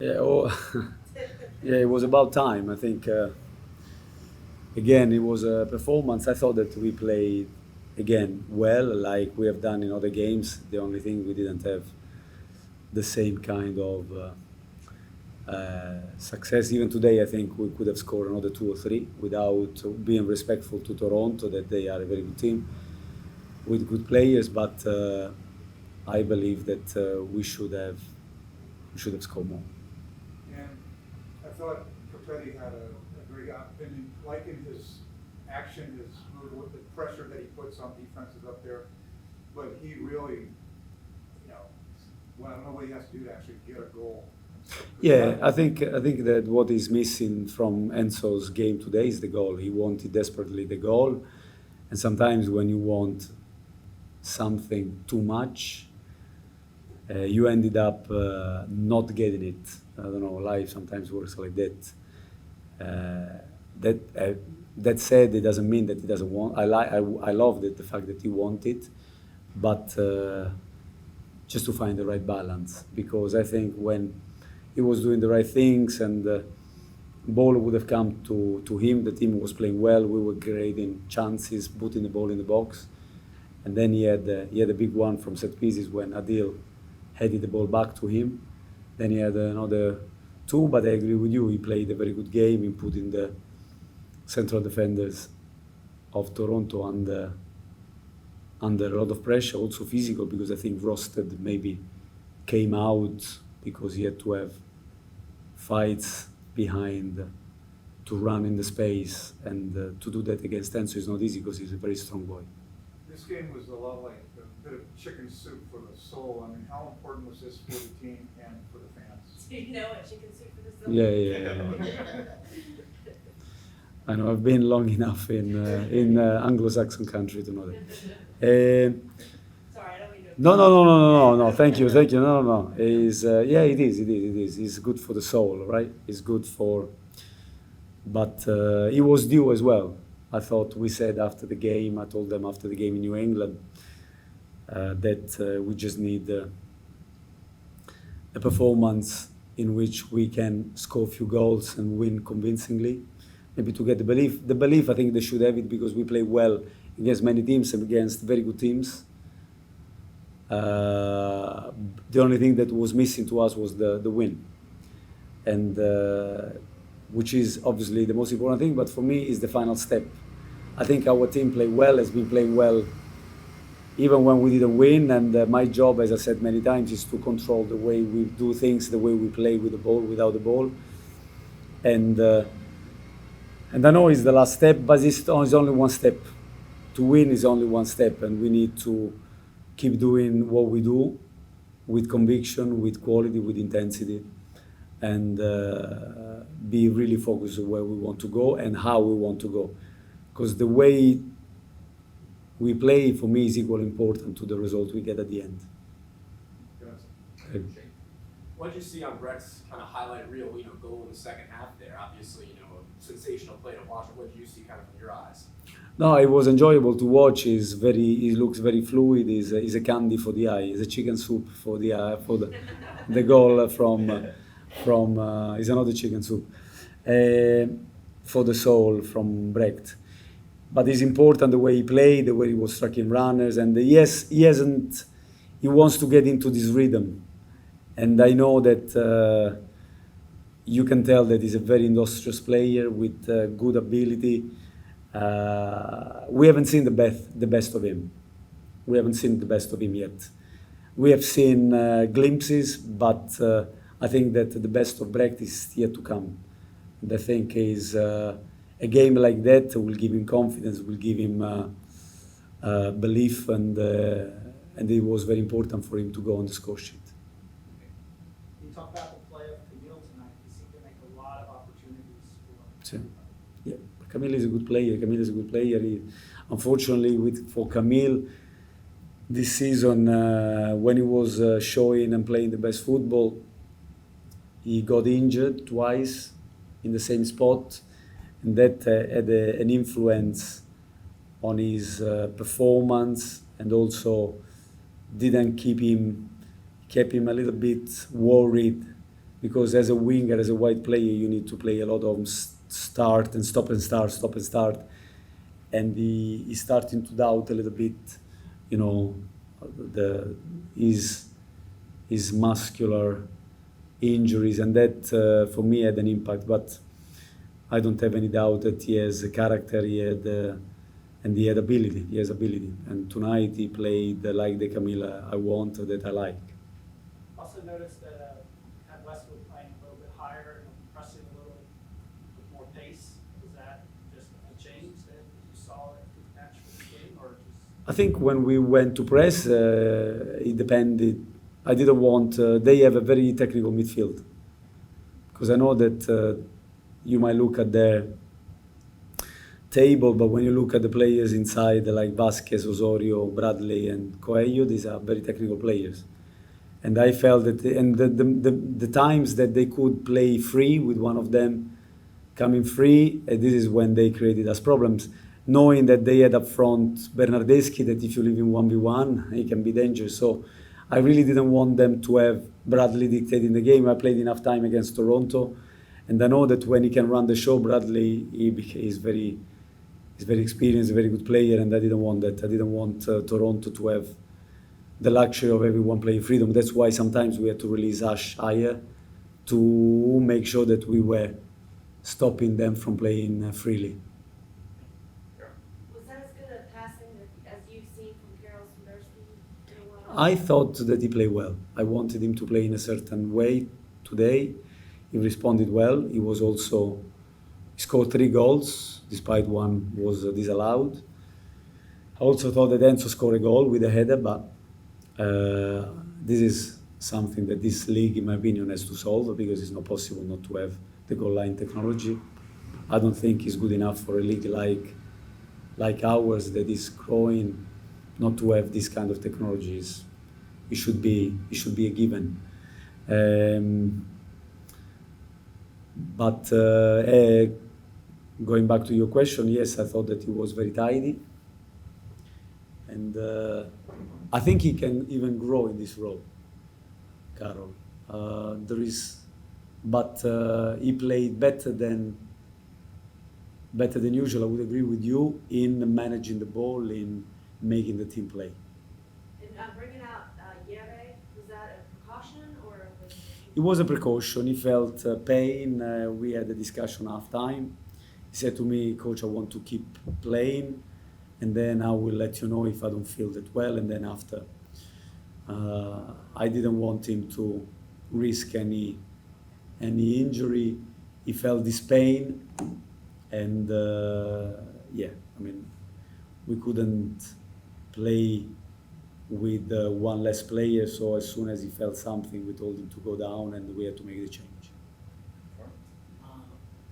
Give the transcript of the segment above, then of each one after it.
Yeah, yeah, it was about time. I think, again, it was a performance. I thought that we played, again, well, like we have done in other games. The only thing we didn't have the same kind of success. Even today, I think we could have scored another two or three without being respectful to Toronto, that they are a very good team with good players. But I believe that we should have scored more. And I thought Capetti had a great opinion, liking his action, his move with the pressure that he puts on defenses up there. But he really, well, I don't know what he has to do to actually get a goal. Yeah, I think that what is missing from Enzo's game today is the goal. He wanted desperately the goal, and sometimes when you want something too much, you ended up not getting it. I don't know. Life sometimes works like that. Uh, that uh, that said, it doesn't mean that he doesn't want. I love the fact that he wanted, but just to find the right balance. Because I think when he was doing the right things and the ball would have come to him, the team was playing well. We were creating chances, putting the ball in the box, and then he had a big one from set pieces when Adil headed the ball back to him. Then he had another two, but I agree with you. He played a very good game in putting the central defenders of Toronto under a lot of pressure, also physical, because I think Rosted maybe came out because he had to have fights behind to run in the space, and to do that against Enzo is not easy because he's a very strong boy. This game was a lot like a bit of chicken soup for the soul. I mean, how important was this for the team and for the fans? Do you know what chicken soup for the soul? Yeah. I know, I've been long enough in Anglo-Saxon country to know that. Sorry, I don't mean to. No. Thank you. No. Yeah, it is. It's good for the soul, right? It's good for, but it was due as well. I thought we said after the game. I told them after the game in New England that we just need a performance in which we can score a few goals and win convincingly. Maybe to get the belief. The belief, I think they should have it because we play well against many teams and against very good teams. The only thing that was missing to us was the win, and which is obviously the most important thing. But for me, is the final step. I think our team played well, has been playing well, even when we didn't win. And my job, as I said many times, is to control the way we do things, the way we play with the ball, without the ball, and. And I know it's the last step, but it's only one step. To win is only one step, and we need to keep doing what we do with conviction, with quality, with intensity, and be really focused on where we want to go and how we want to go. Because the way we play, for me, is equally important to the result we get at the end. Okay. What did you see on Brett's kind of highlight reel, goal in the second half there? Obviously, a sensational play to watch. What did you see kind of from your eyes? No, it was enjoyable to watch. He looks very fluid. He's a candy for the eye. He's a chicken soup for the eye, for the goal from is another chicken soup for the soul from Brecht. But it's important the way he played, the way he was striking runners, and yes, he wants to get into this rhythm, and I know that. You can tell that he's a very industrious player with good ability. We haven't seen the best of him. We haven't seen the best of him yet. We have seen glimpses, but I think that the best of Brecht is yet to come. And I think is a game like that will give him confidence, will give him belief, and it was very important for him to go on the score sheet. You talk about the play of Camille tonight. He seemed to make a lot of opportunities for. Yeah, Camille is a good player. Unfortunately, for Camille, this season, when he was showing and playing the best football, he got injured twice in the same spot, and that had an influence on his performance, and also didn't keep him a little bit worried because as a winger, as a wide player, you need to play a lot of start and stop and start, stop and start. And he's starting to doubt a little bit, you know, his muscular injuries, and that for me had an impact. But I don't have any doubt that he has a character, and he had ability. He has ability. And tonight he played like the Camilla I want, that I like. Also noticed that had Westwood playing a little bit higher and pressing a little with more pace. Was that just a change that you saw that could match for the game, or just? I think when we went to press, it depended. I didn't want. They have a very technical midfield, because I know that you might look at their table, but when you look at the players inside, like Vasquez, Osorio, Bradley, and Coelho, these are very technical players. And I felt that, and the times that they could play free with one of them coming free, this is when they created us problems, knowing that they had up front Bernardeschi, that if you live in 1v1, he can be dangerous. So I really didn't want them to have Bradley dictating the game. I played enough time against Toronto, and I know that when he can run the show, Bradley, he's very experienced, a very good player, and I didn't want that. I didn't want Toronto to have the luxury of everyone playing freedom. That's why sometimes we had to release Ash higher to make sure that we were stopping them from playing freely. Was that as good a passing as you've seen from Karol Swiderski in a while? I thought that he played well. I wanted him to play in a certain way today. He responded well. He scored 3 goals, despite one was disallowed. I also thought that Enzo scored a goal with a header, but this is something that this league, in my opinion, has to solve, because it's not possible not to have the goal line technology. I don't think it's good enough for a league like ours that is growing not to have this kind of technologies. It should be a given. But going back to your question, yes, I thought that he was very tidy, and I think he can even grow in this role, Karol. He played better than usual. I would agree with you in managing the ball, in making the team play. And bringing out Yere, was that a precaution or was It was a precaution. He felt pain. We had a discussion half-time. He said to me, "Coach, I want to keep playing, and then I will let you know if I don't feel that well." And then after, I didn't want him to risk any injury. He felt this pain, and we couldn't play with one less player. So as soon as he felt something, we told him to go down, and we had to make the change.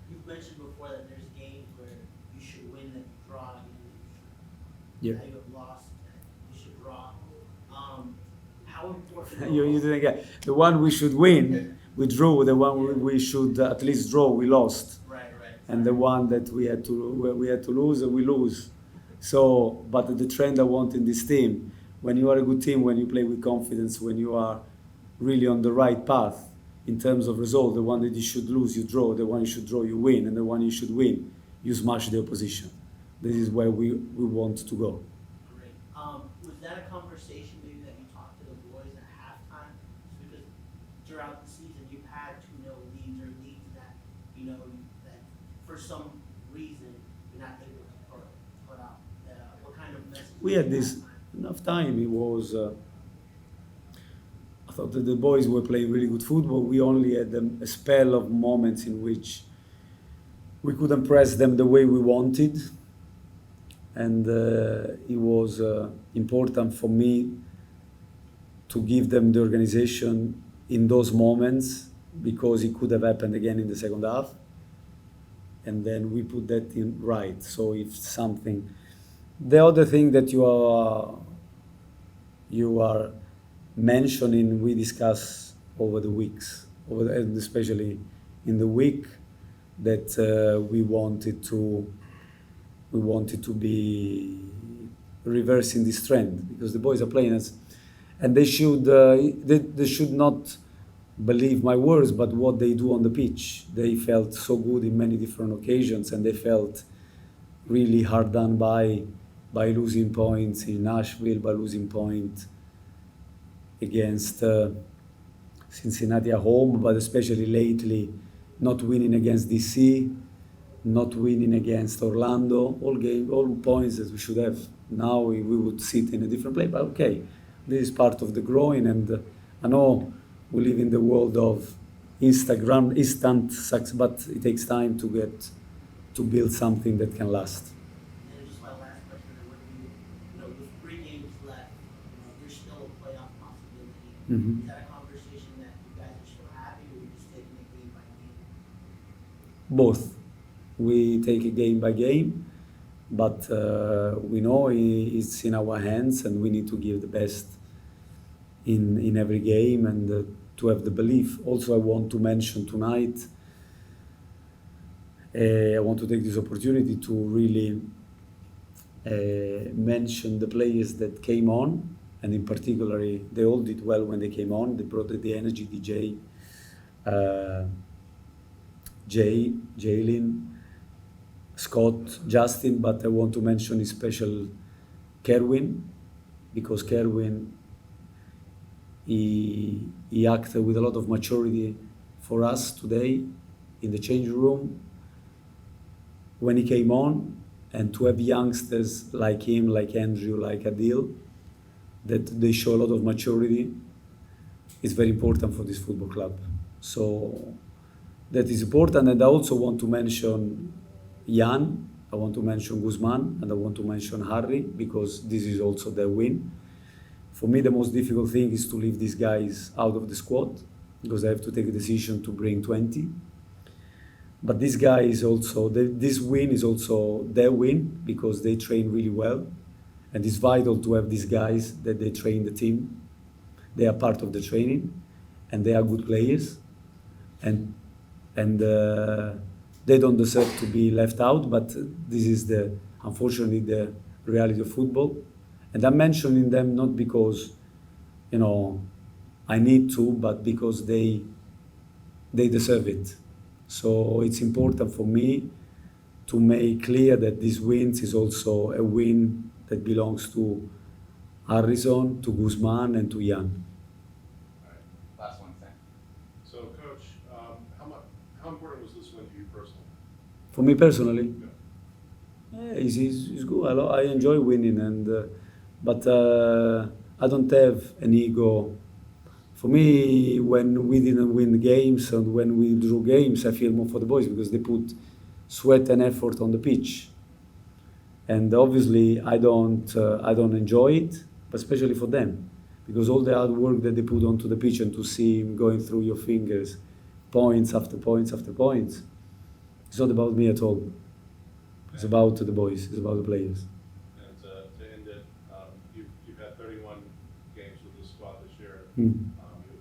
You've mentioned before that there's games where you should win, that you draw, and Yeah. that you have lost, that you should draw. How important? You didn't get the one we should win. We drew. The one we should at least draw, we lost. Right. And the one that we had to lose, we lose. So, but the trend I want in this team, when you are a good team, when you play with confidence, when you are really on the right path in terms of result, the one that you should lose, you draw. The one you should draw, you win. And the one you should win, you smash the opposition. This is where we want to go. Great. Was that a conversation maybe that you talked to the boys at halftime? Just because throughout the season you've had 2-0 leads, or leads that that for some reason you're not able to put out. What kind of message? We had this enough time. It was. I thought that the boys were playing really good football. We only had a spell of moments in which we couldn't press them the way we wanted, and it was important for me to give them the organization in those moments, because it could have happened again in the second half, and then we put that in right. So if something, the other thing that you are mentioning, we discuss over the weeks, and especially in the week, that we wanted to be reversing this trend, because the boys are playing us, and they should not believe my words, but what they do on the pitch. They felt so good in many different occasions, and they felt really hard done by losing points in Nashville, by losing points against Cincinnati at home, but especially lately, not winning against DC, not winning against Orlando, all points that we should have. Now we would sit in a different place, but okay, this is part of the growing, and I know we live in the world of Instagram, instant success, but it takes time to build something that can last. And just my last question, would be, with 3 games left, there's still a playoff possibility. Mhm. Is that a conversation that you guys are still having, or you're just taking it game by game? Both. We take it game by game, but we know it's in our hands, and we need to give the best in every game, and to have the belief. Also, I want to mention tonight, I want to take this opportunity to really mention the players that came on, and in particular, they all did well when they came on. They brought the energy, DJ, Jalen, Scott, Justin, but I want to mention in special Kerwin, because Kerwin, he acted with a lot of maturity for us today in the changing room when he came on, and to have youngsters like him, like Andrew, like Adil, that they show a lot of maturity is very important for this football club. So that is important, and I also want to mention Jan, I want to mention Guzman, and I want to mention Harry, because this is also their win. For me, the most difficult thing is to leave these guys out of the squad, because I have to take a decision to bring 20. But this guy is also, this win is also their win, because they train really well. And it's vital to have these guys, that they train the team. They are part of the training, and they are good players. And they don't deserve to be left out, but this is unfortunately the reality of football. And I'm mentioning them not because, I need to, but because they deserve it. So it's important for me to make clear that this win is also a win that belongs to Harrison, to Guzman, and to Jan. All right, last one, Sam. So, Coach, how important was this win to you personally? For me personally, it's good. I enjoy winning, but I don't have an ego. For me, when we didn't win games and when we drew games, I feel more for the boys, because they put sweat and effort on the pitch. And obviously, I don't enjoy it, but especially for them, because all the hard work that they put onto the pitch, and to see him going through your fingers, points after points after points, it's not about me at all. It's about the boys. It's about the players. And to end it, you've had 31 games with this squad this year. Mm. You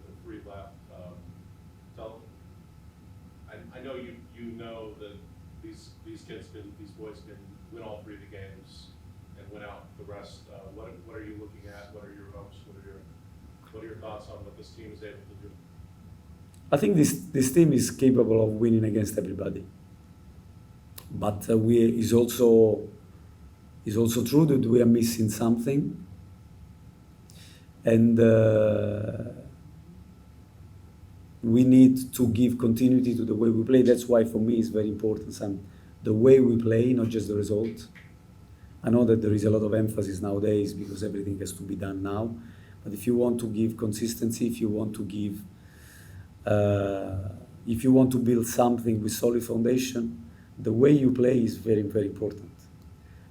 have 3 left. I know you know that these boys can win all 3 of the games and win out the rest. What are you looking at? What are your hopes? What are your thoughts on what this team is able to do? I think this team is capable of winning against everybody. But it's also true that we are missing something, and we need to give continuity to the way we play. That's why for me it's very important, the way we play, not just the result. I know that there is a lot of emphasis nowadays because everything has to be done now. But if you want to give consistency, if you want to build something with solid foundation, the way you play is very, very important.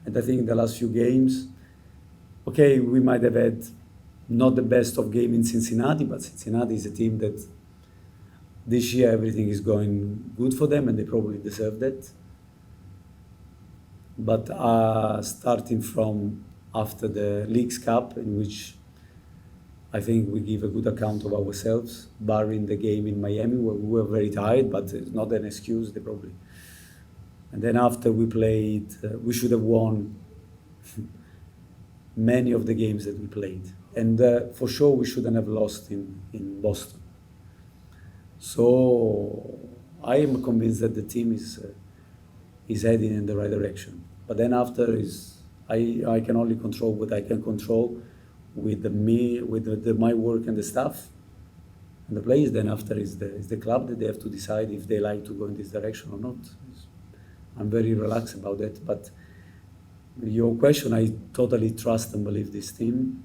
And I think in the last few games, okay, we might have had not the best of game in Cincinnati, but Cincinnati is a team that this year everything is going good for them, and they probably deserve that. But starting from after the Leagues Cup, in which I think we give a good account of ourselves, barring the game in Miami where we were very tired, but it's not an excuse, they probably. And then after we played, we should have won many of the games that we played. And for sure, we shouldn't have lost in Boston. So I am convinced that the team is heading in the right direction. But then after is I can only control what I can control with my work and the staff and the players. Then after is the club that they have to decide if they like to go in this direction or not. I'm very relaxed about that. But your question, I totally trust and believe this team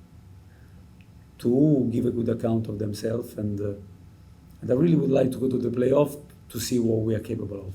to give a good account of themselves, and I really would like to go to the playoff to see what we are capable of.